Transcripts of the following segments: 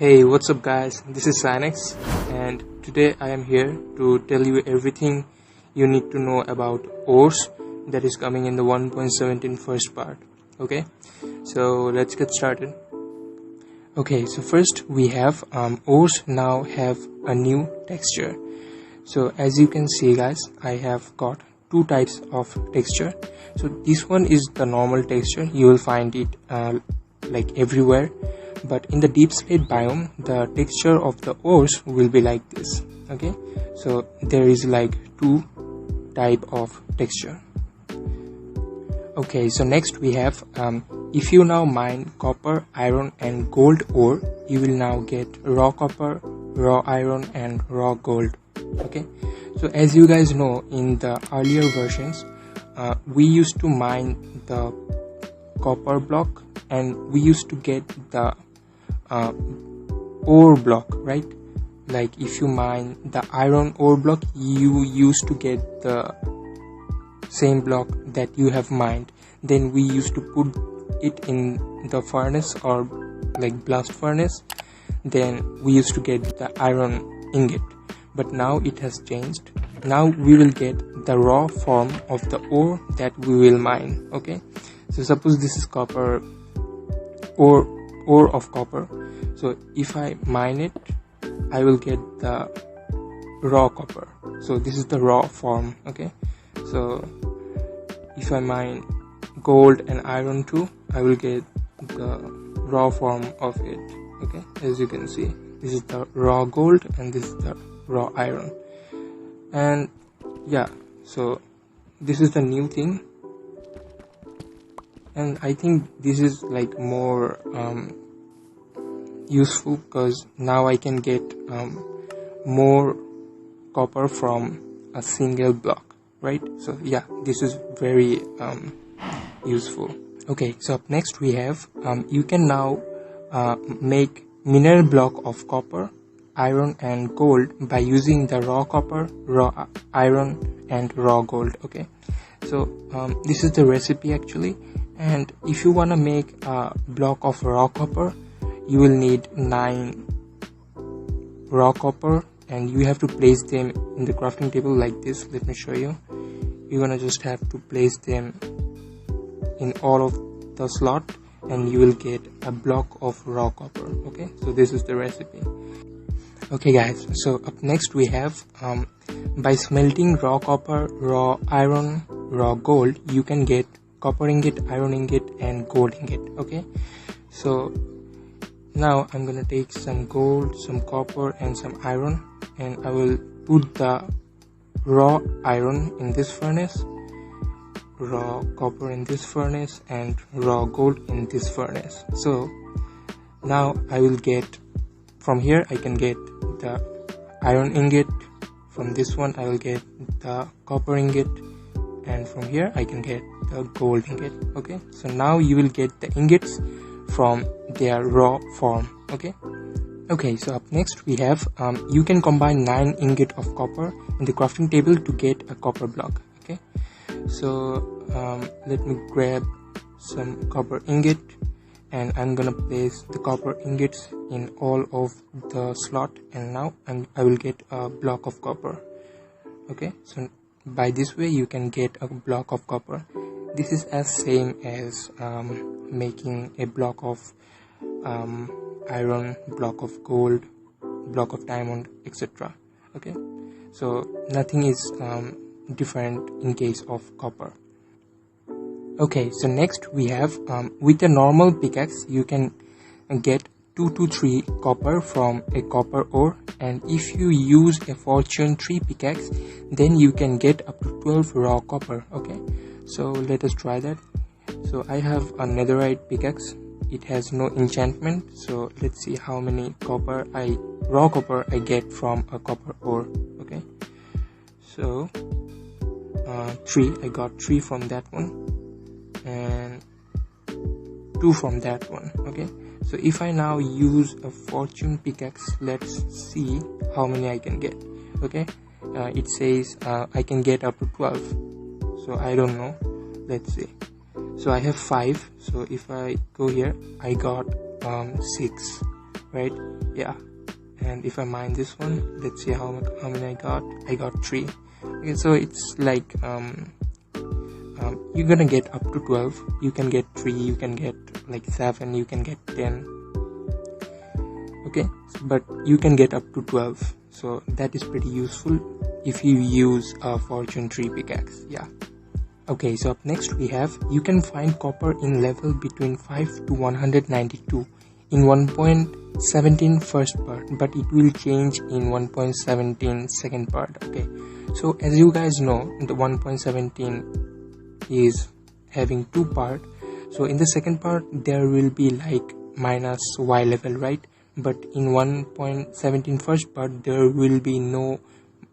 Hey, what's up guys, this is Sinex and today I am here to tell you everything you need to know about ores that is coming in the 1.17 first part. Okay, so let's get started. Okay, so first we have ores now have a new texture. So as you can see guys, I have got two types of texture. So this one is the normal texture, you will find it like everywhere. But in the deep slate biome, the texture of the ores will be like this. Okay, so there is like two type of texture. Okay, so next we have if you now mine copper, iron and gold ore, you will now get raw copper, raw iron and raw gold. Okay, so as you guys know, in the earlier versions we used to mine the copper block and we used to get the ore block, right? Like if you mine the iron ore block, you used to get the same block that you have mined. Then we used to put it in the furnace or like blast furnace, then we used to get the iron ingot. But now it has changed. Now we will get the raw form of the ore that we will mine. Okay, so suppose this is copper ore of copper. So if I mine it, I will get the raw copper. So this is the raw form. Okay, so if I mine gold and iron too, I will get the raw form of it. Okay, as you can see, this is the raw gold and this is the raw iron. And yeah, so this is the new thing, and I think this is like more useful because now I can get more copper from a single block, right? So yeah, this is very useful. Okay, so up next we have you can now make mineral block of copper, iron and gold by using the raw copper, raw iron and raw gold. Okay, so this is the recipe actually, and if you want to make a block of raw copper, you will need 9 raw copper and you have to place them in the crafting table like this. Let me show you. You're gonna just have to place them in all of the slot and you will get a block of raw copper. Okay, so this is the recipe. Okay guys, so up next we have by smelting raw copper, raw iron, raw gold, you can get copper ingot, iron ingot and gold ingot. Okay, so now I'm gonna take some gold, some copper and some iron, and I will put the raw iron in this furnace, raw copper in this furnace and raw gold in this furnace. So now I will get, from here I can get the iron ingot, from this one I will get the copper ingot, and from here I can get the gold ingot. Okay, so now you will get the ingots from their raw form. Okay, so up next we have you can combine 9 ingot of copper in the crafting table to get a copper block. Okay, so let me grab some copper ingot and I'm gonna place the copper ingots in all of the slot, and now I will get a block of copper. Okay, so by this way you can get a block of copper. This is as same as making a block of iron, block of gold, block of diamond, etc. Okay, so nothing is different in case of copper. Okay, so next we have with a normal pickaxe you can get 2 to 3 copper from a copper ore, and if you use a fortune 3 pickaxe then you can get up to 12 raw copper. Okay, so let us try that. So I have a netherite pickaxe, it has no enchantment, so let's see how many raw copper I get from a copper ore. Okay, so 3, I got 3 from that one and 2 from that one. Okay, so if I now use a fortune pickaxe, let's see how many I can get. Okay, it says I can get up to 12, so I don't know, let's see. So I have 5, so if I go here I got 6. right? Yeah. And if I mine this one, let's see how many I got 3. Okay, so it's like you're gonna get up to 12. You can get 3, you can get like 7, you can get 10. Okay, but you can get up to 12, so that is pretty useful if you use a fortune 3 pickaxe. Yeah. Okay, so up next we have, you can find copper in level between 5 to 192 in 1.17 first part, but it will change in 1.17 second part. Okay, so as you guys know, the 1.17 is having 2 parts. So in the second part there will be like minus y level, right? But in 1.17 first part there will be no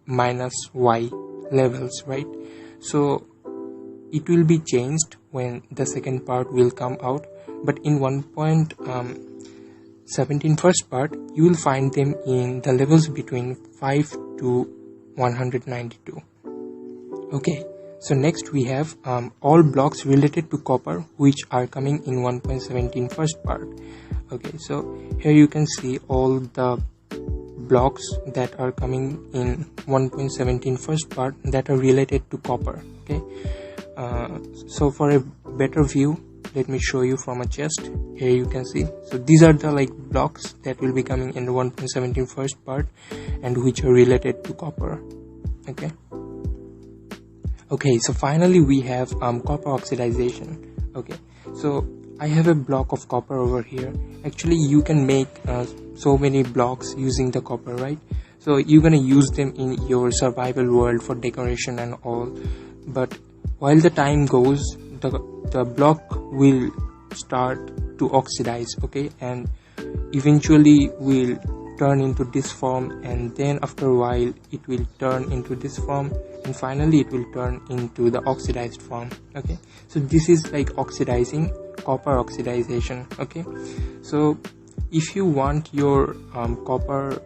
minus y levels, right? So it will be changed when the second part will come out, but in 1.17 first part you will find them in the levels between 5 to 192. Okay, so next we have all blocks related to copper which are coming in 1.17 first part. Okay, so here you can see all the blocks that are coming in 1.17 first part that are related to copper. Okay, so for a better view, let me show you from a chest. Here you can see, so these are the like blocks that will be coming in the 1.17 first part and which are related to copper. Okay, so finally we have copper oxidization. Okay, so I have a block of copper over here. Actually you can make so many blocks using the copper, right? So you're gonna use them in your survival world for decoration and all, but while the time goes, the block will start to oxidize, okay, and eventually will turn into this form, and then after a while it will turn into this form, and finally it will turn into the oxidized form. Okay, so this is like oxidizing, copper oxidization. Okay, so if you want your copper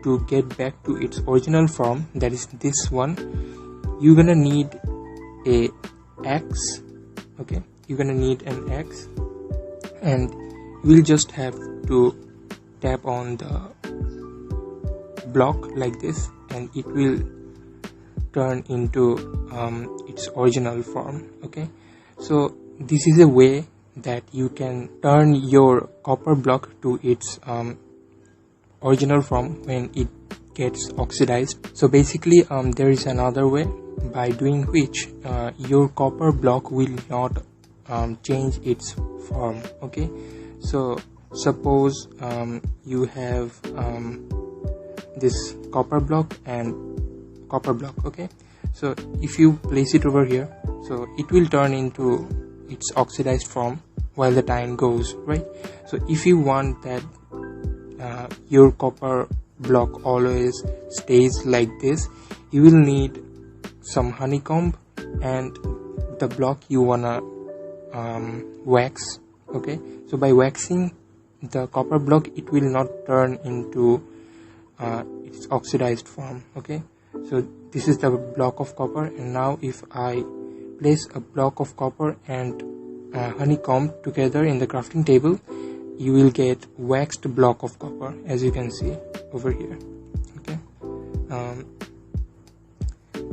to get back to its original form, that is this one, you're gonna need a axe. Okay, you're gonna need an axe, and we'll just have to tap on the block like this, and it will turn into its original form. Okay, so this is a way that you can turn your copper block to its original form when it gets oxidized. So basically there is another way by doing which your copper block will not change its form. Okay, so suppose you have this copper block and copper block. Okay, so if you place it over here, so it will turn into its oxidized form while the time goes, right? So if you want that your copper block always stays like this, you will need some honeycomb and the block you wanna wax. Okay, so by waxing the copper block, it will not turn into its oxidized form. Okay, so this is the block of copper, and now if I place a block of copper and honeycomb together in the crafting table, you will get waxed block of copper, as you can see over here. Okay,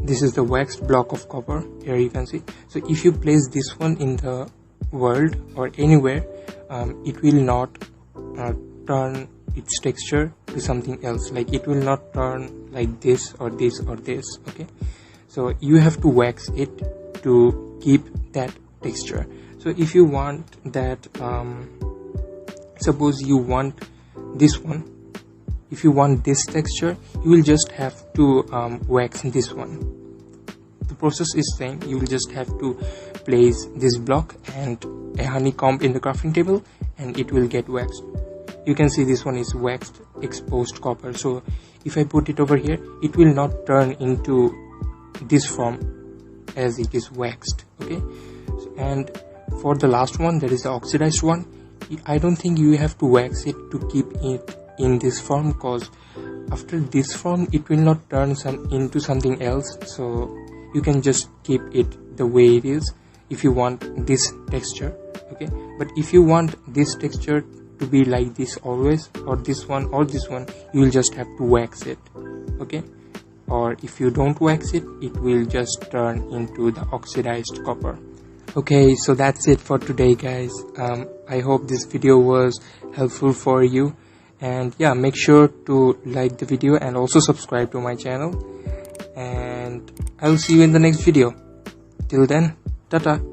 this is the waxed block of copper. Here you can see. So if you place this one in the world or anywhere, it will not turn its texture to something else, like it will not turn like this or this or this. Okay, so you have to wax it to keep that texture. So if you want that, suppose you want this one, if you want this texture, you will just have to wax this one. The process is same. You will just have to place this block and a honeycomb in the crafting table, and it will get waxed. You can see this one is waxed exposed copper. So if I put it over here, it will not turn into this form as it is waxed. Okay, and for the last one, that is the oxidized one, I don't think you have to wax it to keep it in this form, because after this form it will not turn into something else. So you can just keep it the way it is if you want this texture. Okay, but if you want this texture to be like this always, or this one or this one, you will just have to wax it. Okay, or if you don't wax it, it will just turn into the oxidized copper. Okay, so that's it for today, guys. I hope this video was helpful for you, and yeah, make sure to like the video and also subscribe to my channel, and I'll see you in the next video. Till then, tata.